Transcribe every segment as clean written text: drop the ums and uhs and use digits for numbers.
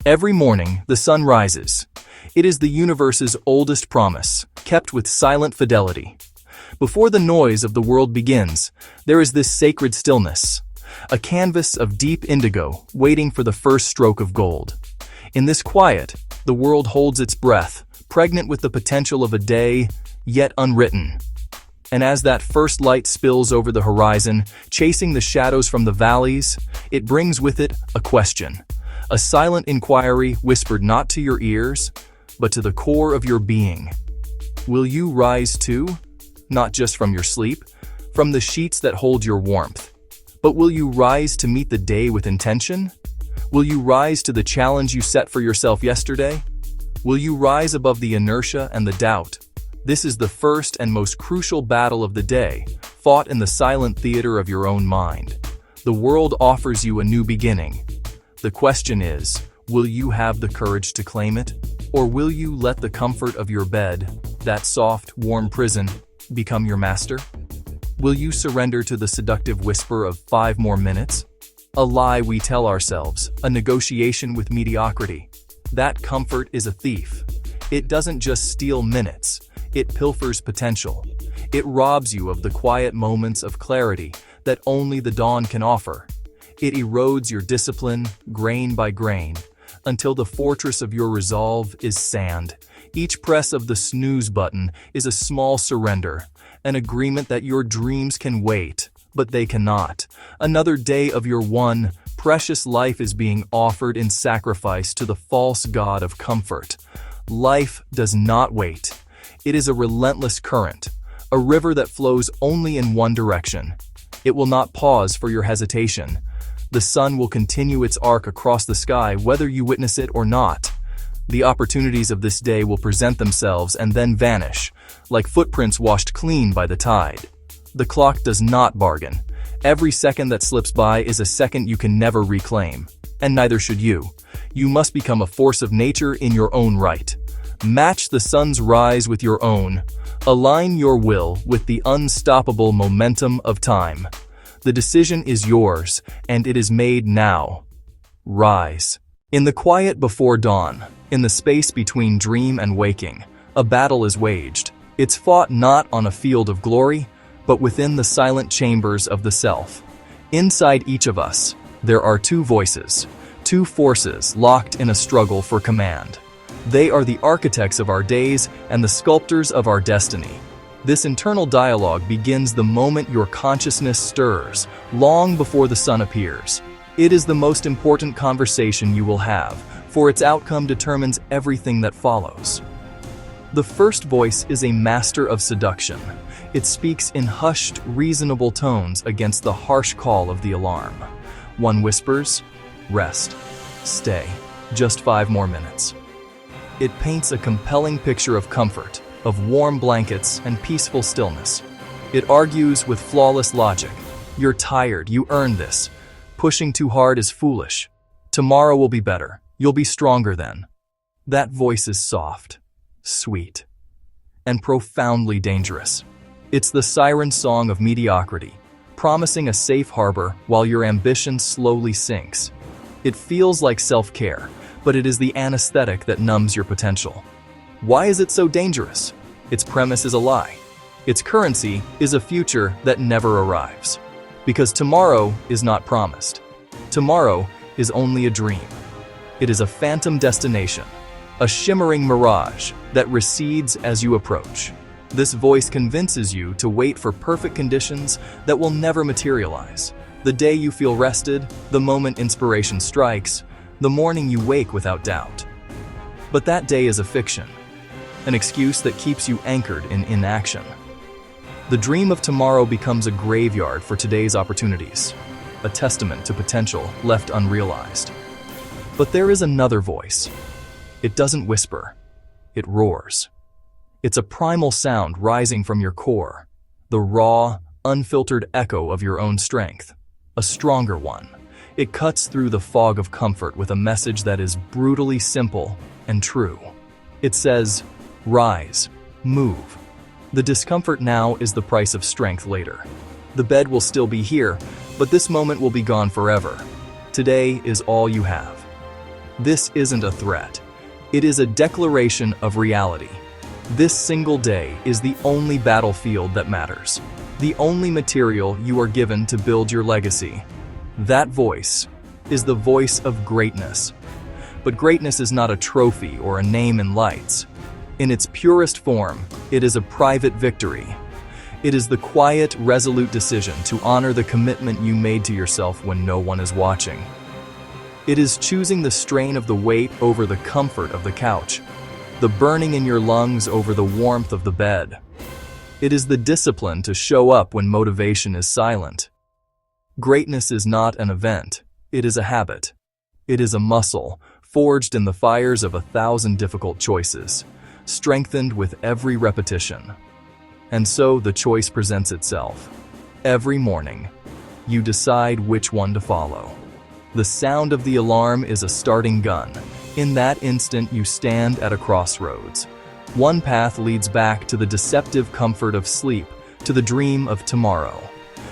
Every morning, the sun rises. It is the universe's oldest promise, kept with silent fidelity. Before the noise of the world begins, there is this sacred stillness, a canvas of deep indigo waiting for the first stroke of gold. In this quiet, the world holds its breath, pregnant with the potential of a day yet unwritten. And as that first light spills over the horizon, chasing the shadows from the valleys, it brings with it a question, a silent inquiry whispered not to your ears, but to the core of your being. Will you rise too? Not just from your sleep, from the sheets that hold your warmth, but will you rise to meet the day with intention? Will you rise to the challenge you set for yourself yesterday? Will you rise above the inertia and the doubt? This is the first and most crucial battle of the day, fought in the silent theater of your own mind. The world offers you a new beginning. The question is, will you have the courage to claim it? Or will you let the comfort of your bed, that soft, warm prison, become your master? Will you surrender to the seductive whisper of 5 more minutes? A lie we tell ourselves, a negotiation with mediocrity. That comfort is a thief. It doesn't just steal minutes, it pilfers potential. It robs you of the quiet moments of clarity that only the dawn can offer. It erodes your discipline, grain by grain, until the fortress of your resolve is sand. Each press of the snooze button is a small surrender, an agreement that your dreams can wait, but they cannot. Another day of your one precious life is being offered in sacrifice to the false god of comfort. Life does not wait. It is a relentless current, a river that flows only in one direction. It will not pause for your hesitation. The sun will continue its arc across the sky whether you witness it or not. The opportunities of this day will present themselves and then vanish, like footprints washed clean by the tide. The clock does not bargain. Every second that slips by is a second you can never reclaim. And neither should you. You must become a force of nature in your own right. Match the sun's rise with your own. Align your will with the unstoppable momentum of time. The decision is yours, and it is made now. Rise. In the quiet before dawn, in the space between dream and waking, a battle is waged. It's fought not on a field of glory, but within the silent chambers of the self. Inside each of us, there are 2 voices, 2 forces locked in a struggle for command. They are the architects of our days and the sculptors of our destiny. This internal dialogue begins the moment your consciousness stirs, long before the sun appears. It is the most important conversation you will have, for its outcome determines everything that follows. The first voice is a master of seduction. It speaks in hushed, reasonable tones against the harsh call of the alarm. One whispers, "Rest. Stay. Just 5 more minutes." It paints a compelling picture of comfort, of warm blankets and peaceful stillness. It argues with flawless logic. You're tired, you earned this. Pushing too hard is foolish. Tomorrow will be better. You'll be stronger then. That voice is soft, sweet, and profoundly dangerous. It's the siren song of mediocrity, promising a safe harbor while your ambition slowly sinks. It feels like self-care, but it is the anesthetic that numbs your potential. Why is it so dangerous? Its premise is a lie. Its currency is a future that never arrives. Because tomorrow is not promised. Tomorrow is only a dream. It is a phantom destination, a shimmering mirage that recedes as you approach. This voice convinces you to wait for perfect conditions that will never materialize. The day you feel rested, the moment inspiration strikes, the morning you wake without doubt. But that day is a fiction, an excuse that keeps you anchored in inaction. The dream of tomorrow becomes a graveyard for today's opportunities, a testament to potential left unrealized. But there is another voice. It doesn't whisper, it roars. It's a primal sound rising from your core, the raw, unfiltered echo of your own strength, a stronger one. It cuts through the fog of comfort with a message that is brutally simple and true. It says, rise, move. The discomfort now is the price of strength later. The bed will still be here, but this moment will be gone forever. Today is all you have. This isn't a threat. It is a declaration of reality. This single day is the only battlefield that matters, the only material you are given to build your legacy. That voice is the voice of greatness. But greatness is not a trophy or a name in lights. In its purest form, it is a private victory. It is the quiet, resolute decision to honor the commitment you made to yourself when no one is watching. It is choosing the strain of the weight over the comfort of the couch, the burning in your lungs over the warmth of the bed. It is the discipline to show up when motivation is silent. Greatness is not an event, it is a habit. It is a muscle, forged in the fires of 1,000 difficult choices, strengthened with every repetition. And so the choice presents itself. Every morning, you decide which one to follow. The sound of the alarm is a starting gun. In that instant, you stand at a crossroads. One path leads back to the deceptive comfort of sleep, to the dream of tomorrow.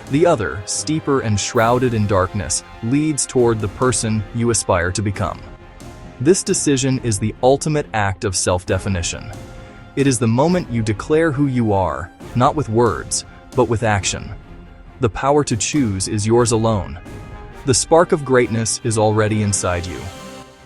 The other, steeper and shrouded in darkness, leads toward the person you aspire to become. This decision is the ultimate act of self-definition. It is the moment you declare who you are, not with words, but with action. The power to choose is yours alone. The spark of greatness is already inside you.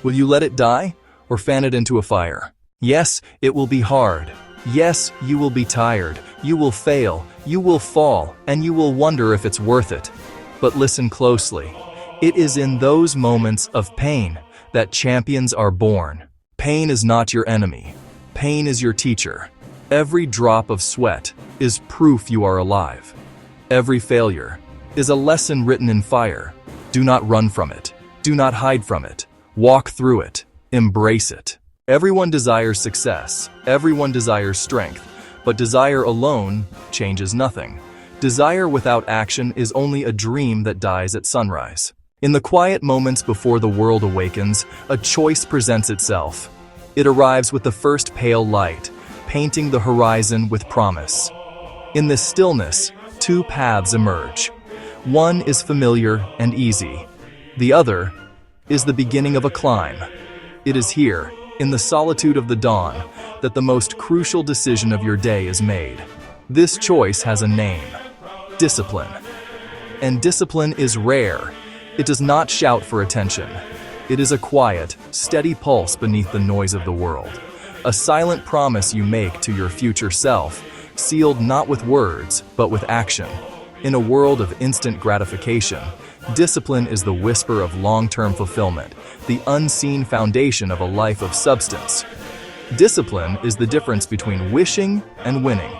Will you let it die, or fan it into a fire? Yes, it will be hard. Yes, you will be tired. You will fail. You will fall, and you will wonder if it's worth it. But listen closely. It is in those moments of pain that champions are born. Pain is not your enemy. Pain is your teacher. Every drop of sweat is proof you are alive. Every failure is a lesson written in fire. Do not run from it. Do not hide from it. Walk through it. Embrace it. Everyone desires success. Everyone desires strength. But desire alone changes nothing. Desire without action is only a dream that dies at sunrise. In the quiet moments before the world awakens, a choice presents itself. It arrives with the first pale light, painting the horizon with promise. In this stillness, two paths emerge. One is familiar and easy. The other is the beginning of a climb. It is here, in the solitude of the dawn, that the most crucial decision of your day is made. This choice has a name: discipline. And discipline is rare. It does not shout for attention. It is a quiet, steady pulse beneath the noise of the world. A silent promise you make to your future self, sealed not with words, but with action. In a world of instant gratification, discipline is the whisper of long-term fulfillment, the unseen foundation of a life of substance. Discipline is the difference between wishing and winning.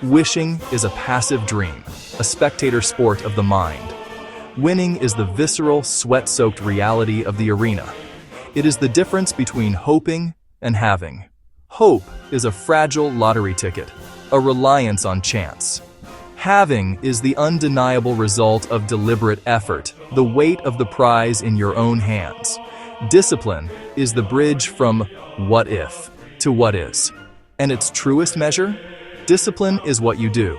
Wishing is a passive dream, a spectator sport of the mind. Winning is the visceral, sweat-soaked reality of the arena. It is the difference between hoping and having. Hope is a fragile lottery ticket, a reliance on chance. Having is the undeniable result of deliberate effort, the weight of the prize in your own hands. Discipline is the bridge from what if to what is. And its truest measure? Discipline is what you do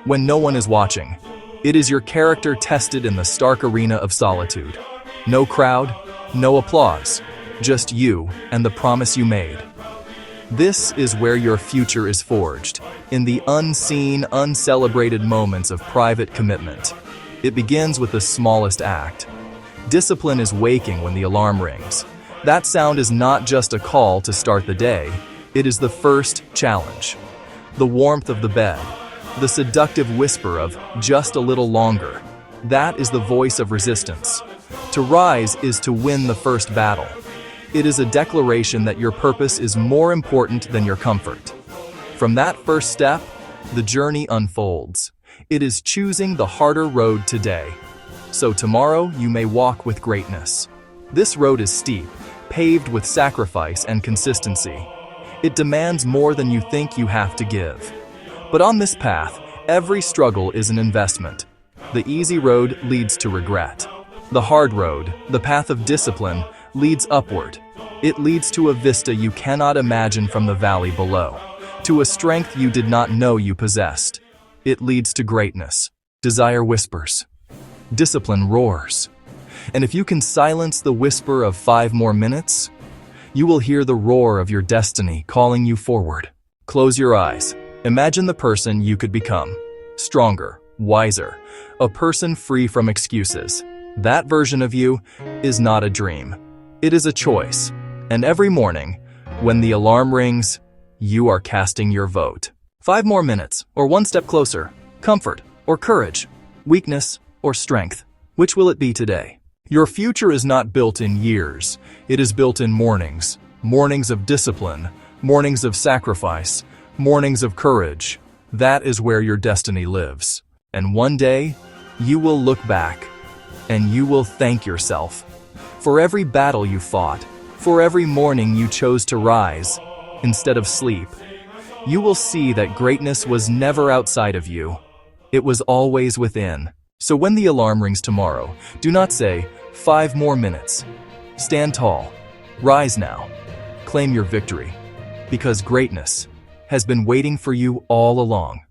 when no one is watching. It is your character tested in the stark arena of solitude. No crowd, no applause, just you and the promise you made. This is where your future is forged, in the unseen, uncelebrated moments of private commitment. It begins with the smallest act. Discipline is waking when the alarm rings. That sound is not just a call to start the day, it is the first challenge. The warmth of the bed, the seductive whisper of just a little longer, that is the voice of resistance. To rise is to win the first battle. It is a declaration that your purpose is more important than your comfort. From that first step, the journey unfolds. It is choosing the harder road today, so tomorrow you may walk with greatness. This road is steep, paved with sacrifice and consistency. It demands more than you think you have to give. But on this path, every struggle is an investment. The easy road leads to regret. The hard road, the path of discipline, leads upward. It leads to a vista you cannot imagine from the valley below, to a strength you did not know you possessed. It leads to greatness. Desire whispers. Discipline roars. And if you can silence the whisper of 5 more minutes, you will hear the roar of your destiny calling you forward. Close your eyes. Imagine the person you could become. Stronger, wiser, a person free from excuses. That version of you is not a dream. It is a choice. And every morning, when the alarm rings, you are casting your vote. 5 more minutes, or one step closer. Comfort or courage, weakness or strength. Which will it be today? Your future is not built in years. It is built in mornings. Mornings of discipline, mornings of sacrifice, mornings of courage. That is where your destiny lives. And one day, you will look back, and you will thank yourself for every battle you fought, for every morning you chose to rise instead of sleep. You will see that greatness was never outside of you. It was always within. So when the alarm rings tomorrow, do not say, 5 more minutes. Stand tall. Rise now. Claim your victory. Because greatness has been waiting for you all along.